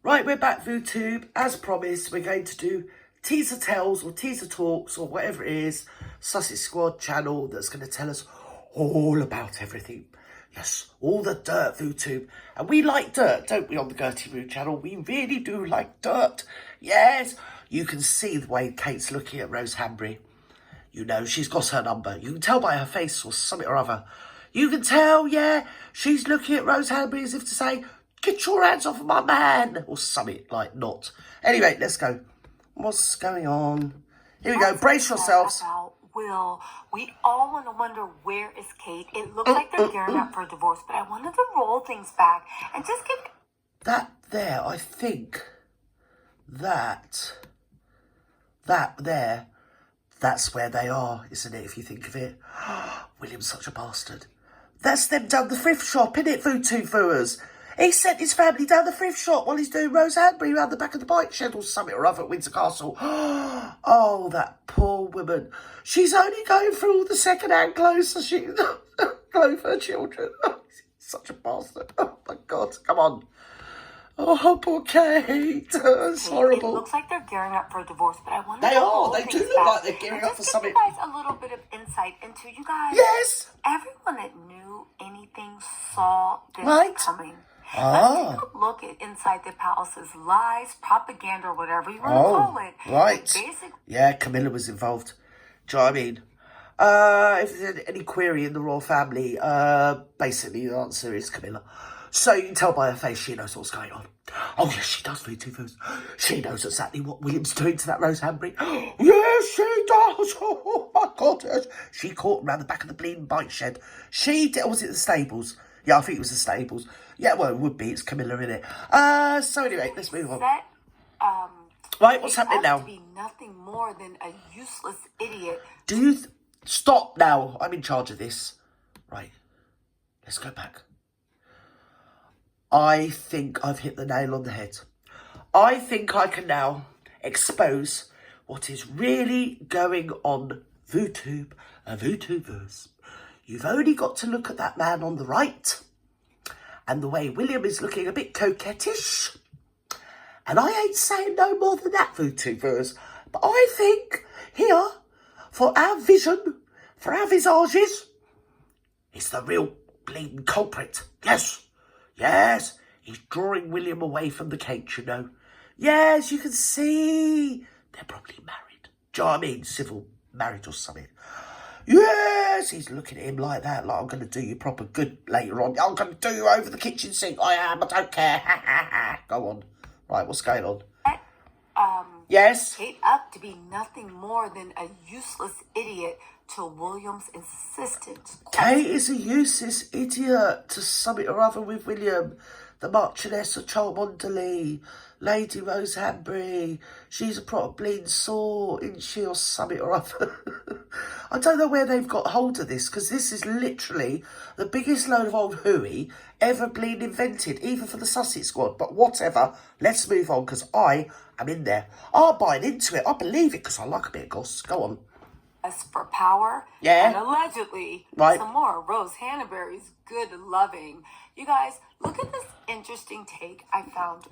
Right, we're back, VooTube. As promised, we're going to do Teaser Tells or Teaser Talks or whatever it is, Sussex Squad channel that's going to tell us all about everything. Yes, all the dirt, VooTube. And we like dirt, don't we, on the Gertie Voo channel? We really do like dirt. Yes, you can see the way Kate's looking at Rose Hanbury. You know, she's got her number. You can tell by her face or something or other. You can tell, yeah, she's looking at Rose Hanbury as if to say, get your hands off of my man, or something like not. Anyway, let's go. What's going on? Here we go. Brace yourselves. Will, we all want to wonder, where is Kate? It looks like they're gearing up for a divorce, but I wanted to roll things back and just get... That there, I think, that there, that's where they are, isn't it, if you think of it? William's such a bastard. That's them down the thrift shop, innit, VooTube viewers? He sent his family down the thrift shop while he's doing Rose Hanbury around the back of the bike shed or something or other at Windsor Castle. Oh, that poor woman. She's only going through all the second-hand clothes so she can clothe her children. Oh, he's such a bastard. Oh, my God. Come on. Oh, poor Kate. It's horrible. It looks like they're gearing up for a divorce, but I wonder... They are. They do look like they're gearing up for something. Just give you guys a little bit of insight into you guys. Yes. Everyone that knew anything saw this coming. Ah. Let's take a look at inside the palace's lies, propaganda, or whatever you want to call it. Right. Yeah, Camilla was involved. Do you know what I mean? If there's any query in the royal family, basically the answer is Camilla. So you can tell by her face she knows what's going on. Oh, yes, she does, VooTube. She knows exactly what William's doing to that Rose Hanbury. Yes, she does. Oh, my God. Yes. She caught him around the back of the bleeding bike shed. She did, or was it the stables? Yeah, I think it was the stables. Yeah, well, it would be. It's Camilla, innit? So anyway, let's move on. Right, what's happening now? To be nothing more than a useless idiot. Do you... Stop now. I'm in charge of this. Right. Let's go back. I think I've hit the nail on the head. I think I can now expose what is really going on, VooTube and VooTubers. You've only got to look at that man on the right and the way William is looking a bit coquettish. And I ain't saying no more than that, VooTubers. But I think here, for our vision, for our visages, it's the real bleeding culprit. Yes. Yes, he's drawing William away from the Kate, you know. Yes, you can see they're probably married. Do you know what I mean? Civil marriage or something. Yes, he's looking at him like that, like I'm going to do you proper good later on. I'm going to do you over the kitchen sink. I am, I don't care. Go on. Right, what's going on? Yes? Kate up to be nothing more than a useless idiot to William's insistence. Kate is a useless idiot to something or other with William. The Marchioness of Cholmondeley, Lady Rose Hanbury. She's a proper bleeding sore, isn't she, or something or other. I don't know where they've got hold of this, because this is literally the biggest load of old hooey ever been invented, even for the Sussex Squad. But whatever, let's move on, because I am in there. I'm buying into it. I believe it, because I like a bit of goss. Go on. For power, and allegedly some more Rose Hanbury's good loving. You guys, look at this interesting take I found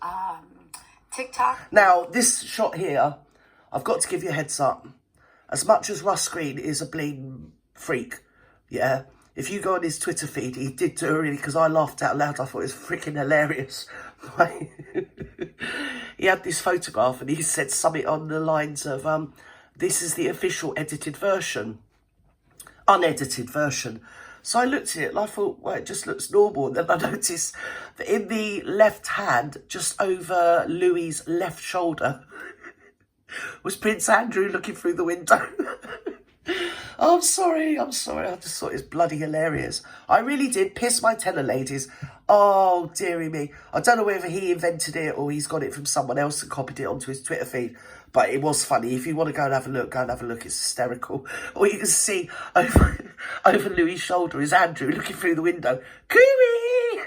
on TikTok. Now, this shot here, I've got to give you a heads up. As much as Russ Green is a bleeding freak, yeah, if you go on his Twitter feed, he did do it really, because I laughed out loud. I thought it was freaking hilarious. He had this photograph and he said something on the lines of, this is the official edited version, unedited version. So I looked at it and I thought, well, it just looks normal. And then I noticed that in the left hand, just over Louis's left shoulder, was Prince Andrew looking through the window. I'm sorry. I just thought it was bloody hilarious. I really did piss my tenor, ladies. Oh, dearie me. I don't know whether he invented it or he's got it from someone else and copied it onto his Twitter feed. But it was funny. If you want to go and have a look, go and have a look. It's hysterical. Or you can see over Louis' shoulder is Andrew looking through the window. Cooey!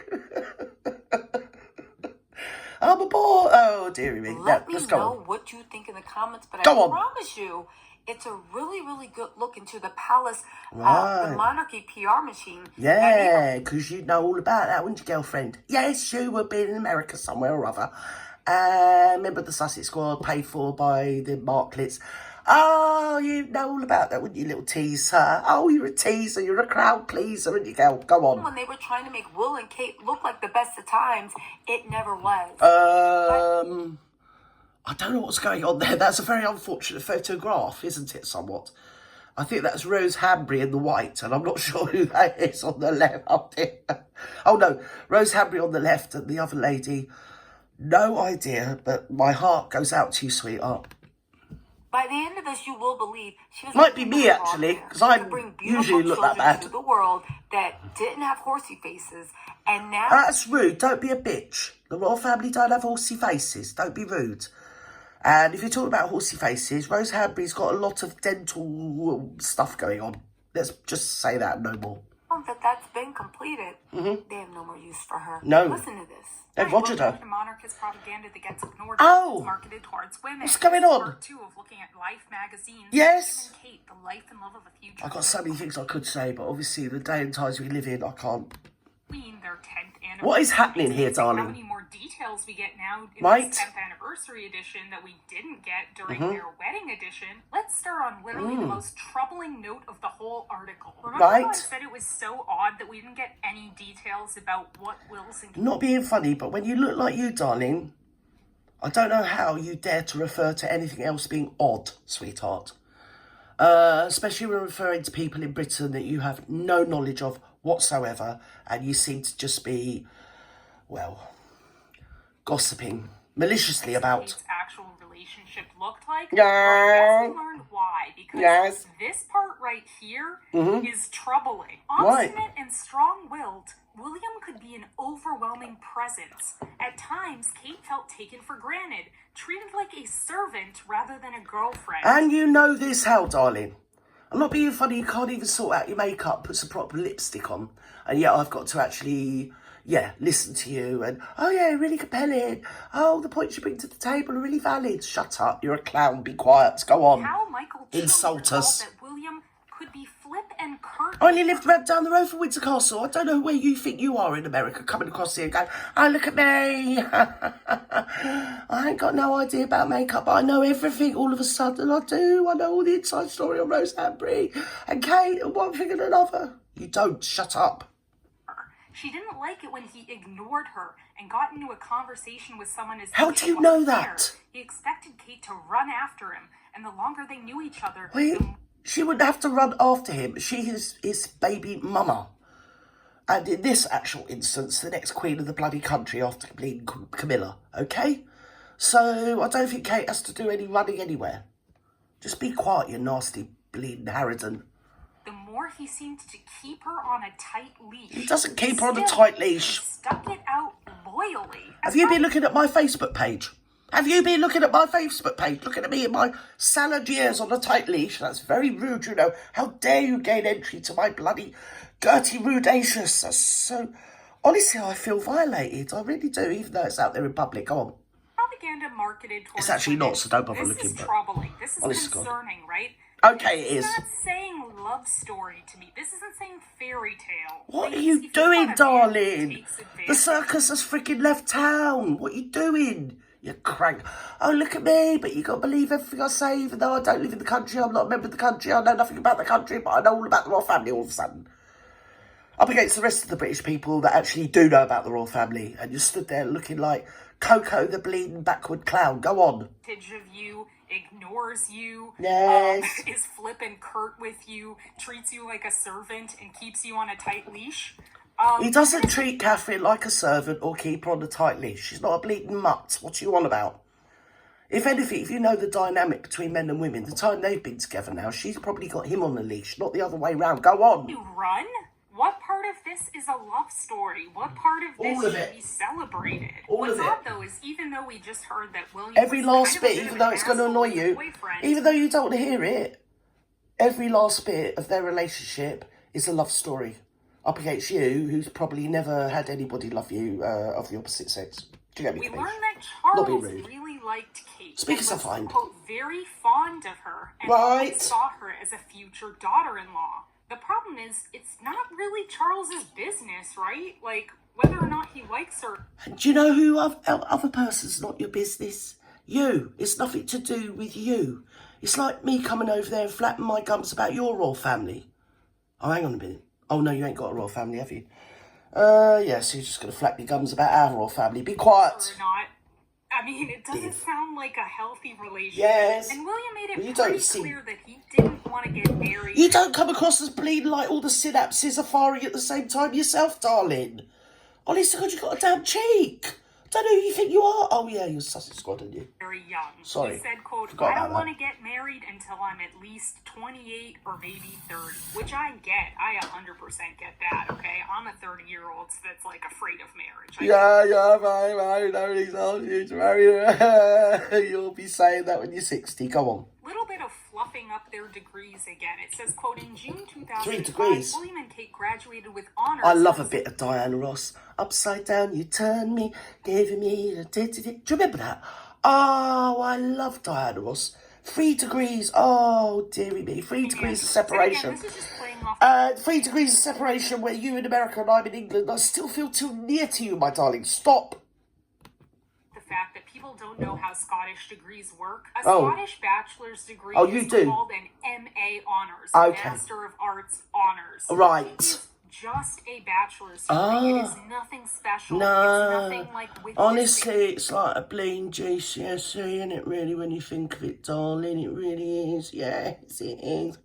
I'm aboard. Oh, dearie me. Let me let's go know on. what you think in the comments. But Go I on. promise you, it's a really, really good look into the palace, the monarchy PR machine. Yeah, because you'd know all about that, wouldn't you, girlfriend? Yes, you would be in America somewhere or other. Remember the Sussex Squad, paid for by the Marklets. Oh, you know all about that, wouldn't you, little teaser? Oh, you're a teaser, you're a crowd pleaser, and you go on. When they were trying to make Will and Kate look like the best of times, it never was. I don't know what's going on there. That's a very unfortunate photograph, isn't it, somewhat? I think that's Rose Hanbury in the white, and I'm not sure who that is on the left up there. Oh, no, Rose Hanbury on the left and the other lady. No idea, but my heart goes out to you, sweetheart. By the end of this, you will believe she was... Might be me, actually, because I usually look that bad. To the world that didn't have horsey faces, and now... That's rude. Don't be a bitch. The royal family don't have horsey faces. Don't be rude. And if you're talking about horsey faces, Rose Hanbury's got a lot of dental stuff going on. Let's just say that, no more. That's been completed. They have no more use for her. No. Listen to this. They've rogered her. The monarchist propaganda that gets ignored is marketed towards women. What's going on? Part 2 of looking at Life magazine. Yes. Kim and Kate, the life and love of a future. I've got so many things I could say, but obviously the day and times we live in, I can't. Their 10th anniversary. What is happening here, darling? How many more details we get now in right? the 10th anniversary edition that we didn't get during their wedding edition? Let's start on literally the most troubling note of the whole article. Remember how I said it was so odd that we didn't get any details about what Wilson... Not being funny, but when you look like you, darling, I don't know how you dare to refer to anything else being odd, sweetheart. Especially when referring to people in Britain that you have no knowledge of whatsoever, and you seem to just be, well, gossiping maliciously about. Kate's actual relationship looked like. Yeah. We learned why, because this part right here is troubling. Obstinate and strong-willed, William could be an overwhelming presence. At times, Kate felt taken for granted, treated like a servant rather than a girlfriend. And you know this how, darling? I'm not being funny, you can't even sort out your makeup, put some proper lipstick on. And yet I've got to actually, listen to you. And, oh yeah, really compelling. Oh, the points you bring to the table are really valid. Shut up, you're a clown, be quiet, go on. How Michael insult us. That William could be flip and curt. I only lived right down the road from Windsor Castle. I don't know where you think you are in America, coming across here and going, oh, look at me. I ain't got no idea about makeup, but I know everything all of a sudden. I do. I know all the inside story on Rose Hanbury and Kate and one thing and another. You don't. Shut up. She didn't like it when he ignored her and got into a conversation with someone as... How do you know that? He expected Kate to run after him, and the longer they knew each other... She wouldn't have to run after him. She is his baby mama. And in this actual instance, the next queen of the bloody country after bleeding Camilla, okay? So I don't think Kate has to do any running anywhere. Just be quiet, you nasty bleeding harridan. The more he seemed to keep her on a tight leash... He doesn't keep her on a tight leash. He stuck it out loyally. Have you been looking at my Facebook page? Have you been looking at my Facebook page? Looking at me in my salad years on a tight leash? That's very rude, you know. How dare you gain entry to my bloody Gertie Rudacious? That's so... Honestly, I feel violated. I really do, even though it's out there in public. Go on. Propaganda marketed towards... It's actually not, so don't bother looking. This is troubling. This is concerning, right? Okay, it is. This is not saying love story to me. This isn't saying fairy tale. What are you doing, darling? The circus has freaking left town. What are you doing? You crank. Oh, look at me, but you got to believe everything I say, even though I don't live in the country, I'm not a member of the country, I know nothing about the country, but I know all about the royal family all of a sudden. Up against the rest of the British people that actually do know about the royal family, and you stood there looking like Coco the bleeding backward clown. Go on. Of you, ignores you, is flippant curt with you, treats you like a servant, and keeps you on a tight leash. He doesn't treat Catherine like a servant or keep her on a tight leash. She's not a bleeding mutt. What are you on about? If anything, if you know the dynamic between men and women, the time they've been together now, she's probably got him on the leash, not the other way round. Go on. You run? What part of this is a love story? What part of this should be celebrated? What's odd, though, is even though we just heard that William... Every last bit, even though it's going to annoy you, even though you don't want to hear it, every last bit of their relationship is a love story. Up against you, who's probably never had anybody love you of the opposite sex. Do you get me? We learned that Charles really liked Kate. Speakers are fine. Quote, very fond of her and right. always saw her as a future daughter-in-law. The problem is, it's not really Charles's business, right? Like, whether or not he likes her. And do you know who other person's not your business? You. It's nothing to do with you. It's like me coming over there and flapping my gums about your royal family. Oh, hang on a minute. Oh, no, you ain't got a royal family, have you? Yeah, so you're just going to flap your gums about our royal family. Be quiet. Or not. I mean, it doesn't sound like a healthy relationship. Yes. And William made it pretty clear that he didn't want to get married. You don't come across as bleeding like all the synapses are firing at the same time yourself, darling. Honestly, God, you've got a damn cheek. Don't know who you think you are. Oh, yeah, you're Sussex Squad, aren't you? Very young. Sorry. He said, quote, I don't want to get married until I'm at least 28 or maybe 30, which I get. I 100% get that, okay? I'm a 30-year-old that's, like, afraid of marriage. Fine. Nobody's told you to marry her. You'll be saying that when you're 60. Go on. Little bit of fluffing up their degrees again. It saes, quote, in June 2005, 3 degrees. William and Kate graduated with honors. I love a bit of Diana Ross. Upside down, you turn me, giving me the... Do you remember that? Oh, I love Diana Ross. 3 degrees. Oh, dearie me. 3 degrees of separation. Again, this is just playing off 3 degrees of separation where you in America and I'm in England. I still feel too near to you, my darling. Stop. The fact that people don't know how Scottish degrees work. A Scottish bachelor's degree is called an MA Honours, Master of Arts Honours. Right. It is just a bachelor's degree. It is nothing special. No. It's nothing like with honestly, it's like a bleeding GCSE, isn't it really, when you think of it, darling? It really is. Yes, it is.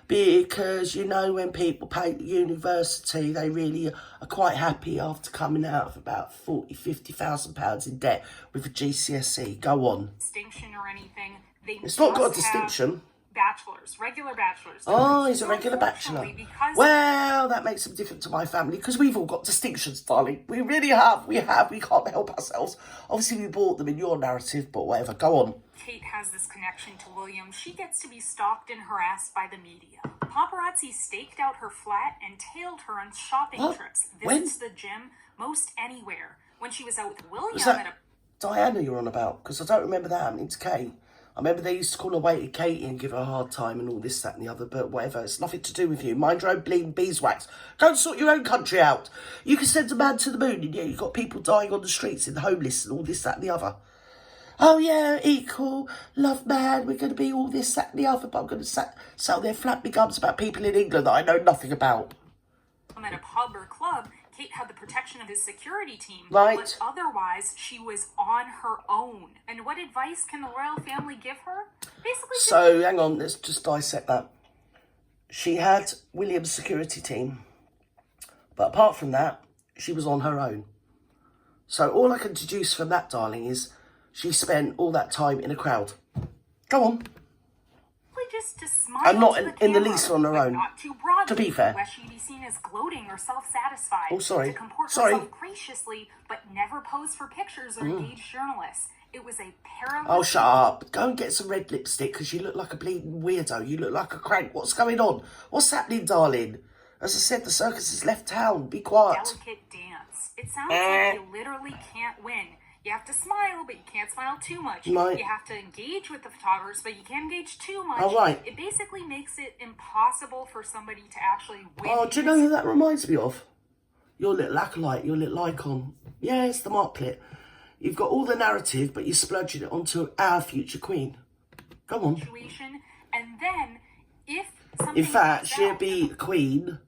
Because, you know, when people pay at university, they really are quite happy after coming out of about £40,000-50,000 in debt with a GCSE. Go on. Distinction or anything. It's not got a distinction. Bachelors, regular bachelors. Oh, he's a regular bachelor. Well, that makes him different to my family because we've all got distinctions, darling. We really have. We can't help ourselves. Obviously, we bought them in your narrative, but whatever. Go on. Kate has this connection to William. She gets to be stalked and harassed by the media. Paparazzi staked out her flat and tailed her on shopping trips. Visits the gym, most anywhere. When she was out with William at a... Diana you're on about? Because I don't remember that happening to Kate. I remember they used to call her Waiter Katie and give her a hard time and all this, that and the other, but whatever, it's nothing to do with you. Mind your own bleeding beeswax. Go and sort your own country out. You can send a man to the moon and yeah, you've got people dying on the streets and the homeless and all this, that and the other. Oh yeah, equal, love man, we're going to be all this, that and the other, but I'm going to sell their flappy gums about people in England that I know nothing about. At a pub or club, Kate had the protection of his security team, right? But otherwise, she was on her own. And what advice can the royal family give her? Basically, so hang on, let's just dissect that. She had William's security team, but apart from that, she was on her own. So all I can deduce from that, darling, is she spent all that time in a crowd. Go on. Just to smile and not in the least on her own. Not too broadly, to be fair. Lest she be seen as gloating or self-satisfied. Oh, sorry. To comport herself graciously, but never pose for pictures or engage journalists. It was a perilous... Oh, shut up. Go and get some red lipstick because you look like a bleeding weirdo. You look like a crank. What's going on? What's happening, darling? As I said, the circus has left town. Be quiet. Delicate dance. It sounds like you literally can't win. You have to smile, but you can't smile too much. Right. You have to engage with the photographers, but you can't engage too much. Oh, right. It basically makes it impossible for somebody to actually win. Oh, do you know who that reminds me of? Your little acolyte, your little icon. Yeah, it's the Marklet. You've got all the narrative, but you're splurging it onto our future queen. Go on. Situation, and then, if something... In fact, she'll be queen,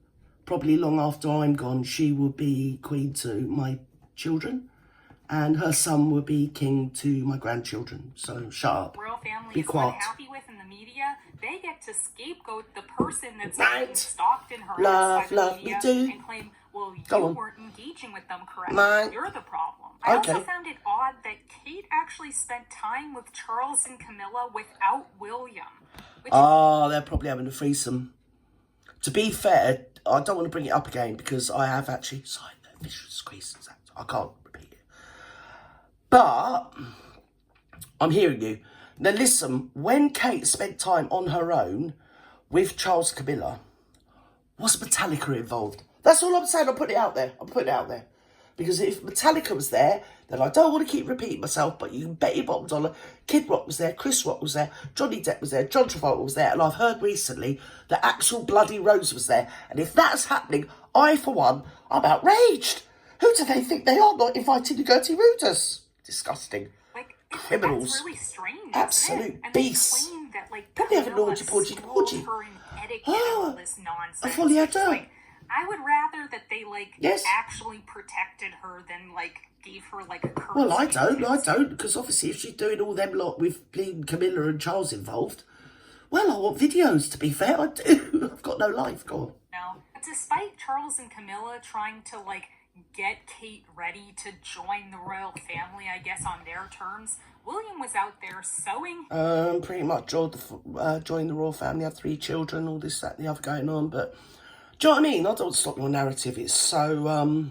probably long after I'm gone. She will be queen to my children. And her son will be king to my grandchildren. So shut up. Royal family be is quiet. Unhappy with in the media. They get to scapegoat the person that's being stalked and harassed by the media and claim, well, you weren't engaging with them correctly. You're the problem. I also found it odd that Kate actually spent time with Charles and Camilla without William. They're probably having a threesome. To be fair, I don't want to bring it up again because I have actually signed the official squeezes act. I can't repeat it. But I'm hearing you. Now listen, when Kate spent time on her own with Charles and Camilla, was Metallica involved? That's all I'm saying. I'm putting it out there. Because if Metallica was there, then I don't want to keep repeating myself, but you can bet your bottom dollar, Kid Rock was there, Chris Rock was there, Johnny Depp was there, John Travolta was there, and I've heard recently that actual Bloody Rose was there. And if that's happening, I, for one, I'm outraged. Who do they think they are, not inviting the Gertie Rooters? Disgusting. Like, criminals. That's really strange, Absolute and beasts. they claim that, like, Probably have a Camilla naughty porgy. schooled her in etiquette and all this nonsense. I fully had done. Like, I would rather that they, like, yes. actually protected her than, like, gave her, like, a courtesy. Well, I don't, because obviously if she's doing all them lot with being Camilla and Charles involved, well, I want videos, to be fair, I do. I've got no life, go on. No. Despite Charles and Camilla trying to, like, get Kate ready to join the royal family, I guess, on their terms, William was out there sewing. Pretty much joined the royal family, had 3 children, all this, that, and the other going on, but... Do you know what I mean? I don't want to stop your narrative. It's so,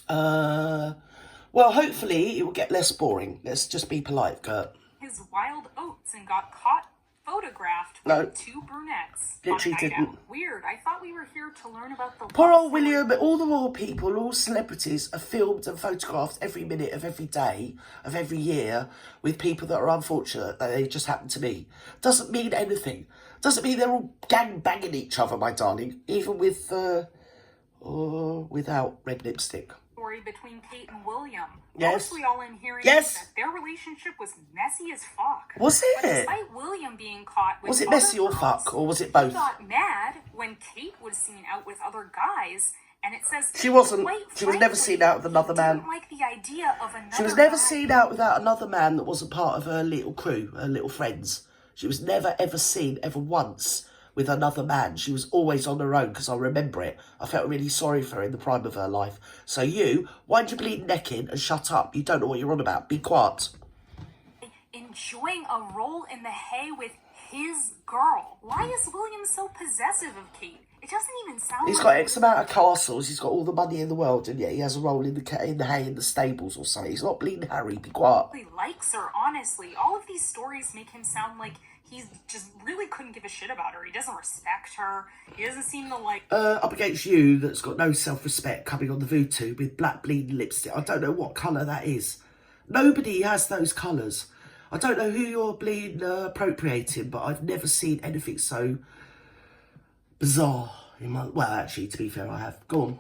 well, hopefully it will get less boring. Let's just be polite, Kurt. His wild oats and got caught photographed with 2 brunettes. Literally didn't. Out. Weird. I thought we were here to learn about the... Poor old William, all the royal people, all celebrities are filmed and photographed every minute of every day of every year with people that are unfortunate that they just happen to meet. Doesn't mean anything. Doesn't mean they're all gang-banging each other, my darling, even with, or without red lipstick. Story between Kate and William. Yes. Mostly all I'm hearing yes. is that their relationship was messy as fuck. Was it? But despite William being caught with was it messy or fuck, or was it both? He got mad when Kate was seen out with other guys, and it says she wasn't. She was never seen out with another man. Didn't like the idea of another. She was never seen out without another man that wasn't part of her little crew, her little friends. She was never, ever seen, ever once, with another man. She was always on her own, because I remember it. I felt really sorry for her in the prime of her life. So you, wind your bleeding neck in and shut up. You don't know what you're on about. Be quiet. Enjoying a roll in the hay with his girl. Why is William so possessive of Kate? It doesn't even sound He's got X amount of castles. He's got all the money in the world, and yet he has a role in the hay in the stables or something. He's not bleeding Harry. Be quiet. He likes her, honestly. All of these stories make him sound like he just really couldn't give a shit about her. He doesn't respect her. He doesn't seem to like... up against you that's got no self-respect coming on the voodoo with black bleeding lipstick. I don't know what colour that is. Nobody has those colours. I don't know who you're bleeding appropriating, but I've never seen anything so bizarre. Well, actually, to be fair, I have. Go on.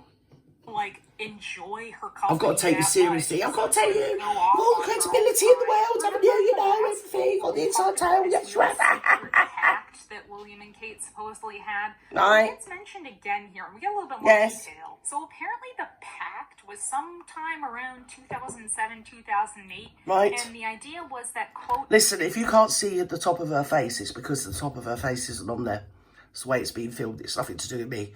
Like, enjoy her coffee. I've got to take you seriously. I've got to tell you, all the credibility in the world, haven't you? You know, everything on the inside tail. Yes, right. Pact that William and Kate supposedly had. Right. It's mentioned again here, and we get a little bit more detail. So apparently the pact was sometime around 2007, 2008. Right. And the idea was that, quote... Listen, if you can't see at the top of her face, it's because the top of her face isn't on there. It's the way it's been filmed. It's nothing to do with me.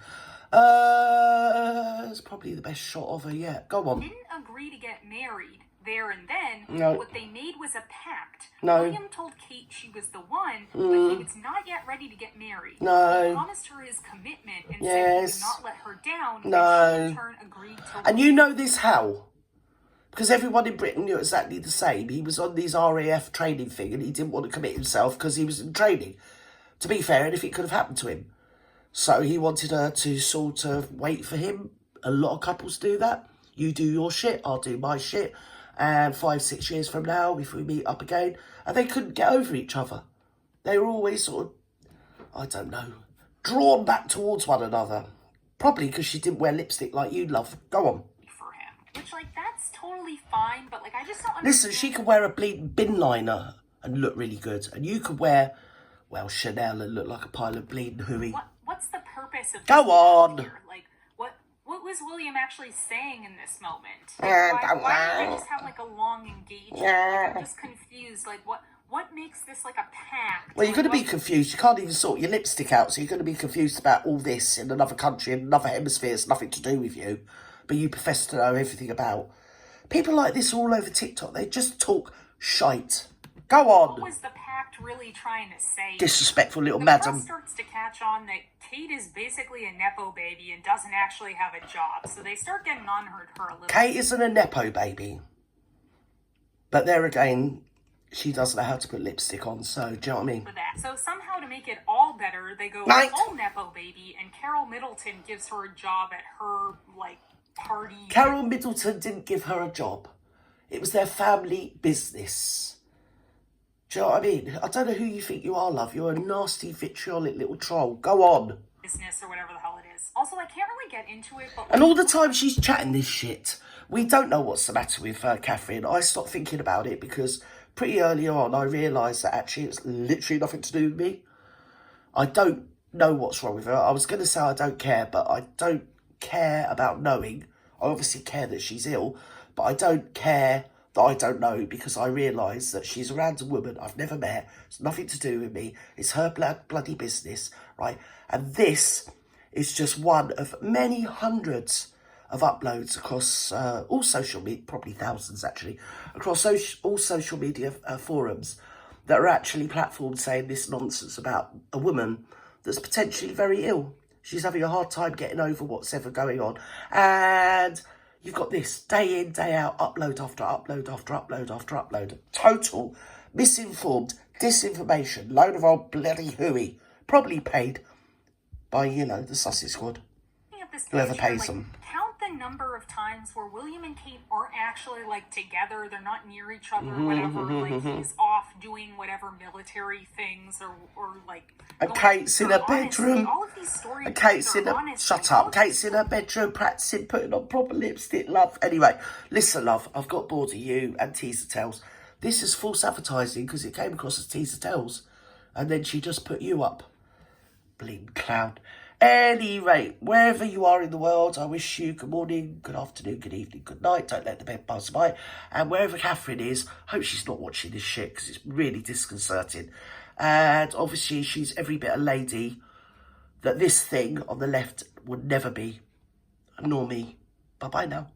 It's probably the best shot of her yet. Go on. Didn't agree to get married there and then. No. What they made was a pact. No. William told Kate she was the one, but he was not yet ready to get married. No. He promised her his commitment and said Yes. he would not let her down. No. And she in turn agreed to... And you know this how? Because everyone in Britain knew exactly the same. He was on this RAF training thing and he didn't want to commit himself because he was in training. To be fair, anything could have happened to him. So he wanted her to sort of wait for him. A lot of couples do that. You do your shit, I'll do my shit. And 5-6 years from now, if we meet up again, and they couldn't get over each other. They were always sort of, I don't know, drawn back towards one another. Probably because she didn't wear lipstick like you love. Go on. For him. Which, like, that's totally fine, but, like, I just don't understand. Listen, she could wear a bleeding bin liner and look really good. And you could wear, well, Chanel and look like a pile of bleeding hooey. What's the purpose of... Go on. Here? Like, what was William actually saying in this moment? Like, why did they just have, like, a long engagement? Like, I'm just confused. Like, what makes this, like, a pact? Well, you're going to be confused. You can't even sort your lipstick out, so you're going to be confused about all this in another country, in another hemisphere. It's nothing to do with you, but you profess to know everything about. People like this all over TikTok. They just talk shite. Go on. What was the pact really trying to say? Disrespectful little the madam. press starts to catch on that Kate is basically a Nepo baby and doesn't actually have a job, so they start getting on her a little. Kate isn't a Nepo baby. But there again, she doesn't know how to put lipstick on, so do you know what I mean? For that. So somehow to make it all better, they go Right. full Nepo baby, and Carol Middleton gives her a job at her, like, party. Carol Middleton didn't give her a job. It was their family business. Do you know what I mean? I don't know who you think you are, love. You're a nasty, vitriolic little troll. Go on. Business or whatever the hell it is. Also, I can't really get into it, but... And all the time she's chatting this shit. We don't know what's the matter with Catherine. I stopped thinking about it because pretty early on I realised that actually it's literally nothing to do with me. I don't know what's wrong with her. I was going to say I don't care, but I don't care about knowing. I obviously care that she's ill, but I don't care that I don't know because I realise that she's a random woman I've never met. It's nothing to do with me. It's her bloody business, right? And this is just one of many hundreds of uploads across all social media, probably thousands actually, across all social media forums that are actually platforms saying this nonsense about a woman that's potentially very ill. She's having a hard time getting over what's ever going on. And you've got this day in, day out, upload after upload after upload after upload. Total misinformed disinformation. Load of old bloody hooey. Probably paid by, you know, the Sussex Squad. Whoever pays them. Count the number of times where William and Kate aren't actually, like, together. They're not near each other or whatever. Like, he's off doing whatever military things or like... And Kate's in her bedroom. All of these stories and Kate's in her... Shut up. Kate's in her bedroom practicing putting on proper lipstick, love. Anyway, listen, love. I've got bored of you and teaser tells. This is false advertising because it came across as teaser tells. And then she just put you up. Bling clown. Anyway, wherever you are in the world, I wish you good morning, good afternoon, good evening, good night. Don't let the bed pass by. And wherever Catherine is, hope she's not watching this shit because it's really disconcerting. And obviously, she's every bit a lady that this thing on the left would never be. Nor me. Bye-bye now.